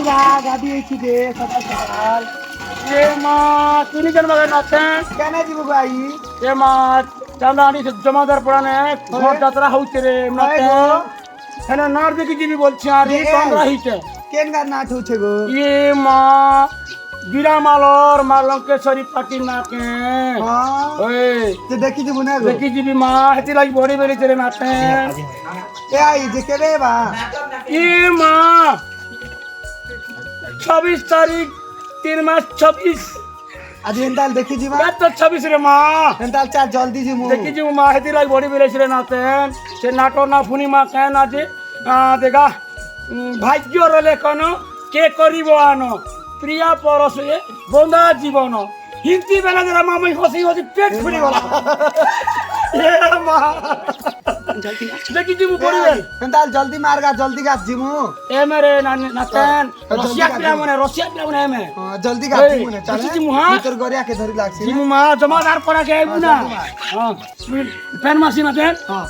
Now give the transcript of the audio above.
দিয়েছি রে সকাল সকাল। এ মা তিনি কেন বাগান আছেন কেন দিব ভাই? এ মা চাঁদা আনি জমাদার পড়ানে ঘর যাত্রা হচ্ছে রে হয় গো। হ্যাঁ নার দেখি দিবি বলছি আর এই তন্দ্রা হইছে কেন গান নাচ হচ্ছে গো? এ মা বিরামালর মা লঙ্কেশ্বরী পাটি নাকে হ্যাঁ, ওই যে দেখি দিব না গো। দেখি দিবি মা হেতি লাগি বড়ি বেড়েছে রে নাতে এ আই যে কেবে বা? এ মা 26 তারিখ 3 মাস 26 আজ এন্তাল দেখি দিবা? তো 26 রে মা এন্তাল চা জলদি দিমু। দেখি যে মা হেতি লাগি বড়ি বেড়েছে রে নাতেন সে নাটো না ফুনি মা কেন আছে দেখা ভাগ্য রলে কোন কে করিব আনো প্রিয়া পরশে বন্ধা জীবন হিন্দি বেলা যারা মামাই হসি হসি পেট ফুলি গলা এ মা দেখি যে মু পড়িবে এন্তাল জলদি মারগা জলদি গাছ দিমু। এ মেরে নাতেন রশিয়া প্রিয়া মনে এমে জলদি গাছ দিমু না দেখি যে মু হ্যাঁ তোর ঘরে আকে ধরি লাগছি জিমু মা জমাদার পড়া কে আইবু না হ্যাঁ ফ্যান মাসি না দেন হ্যাঁ।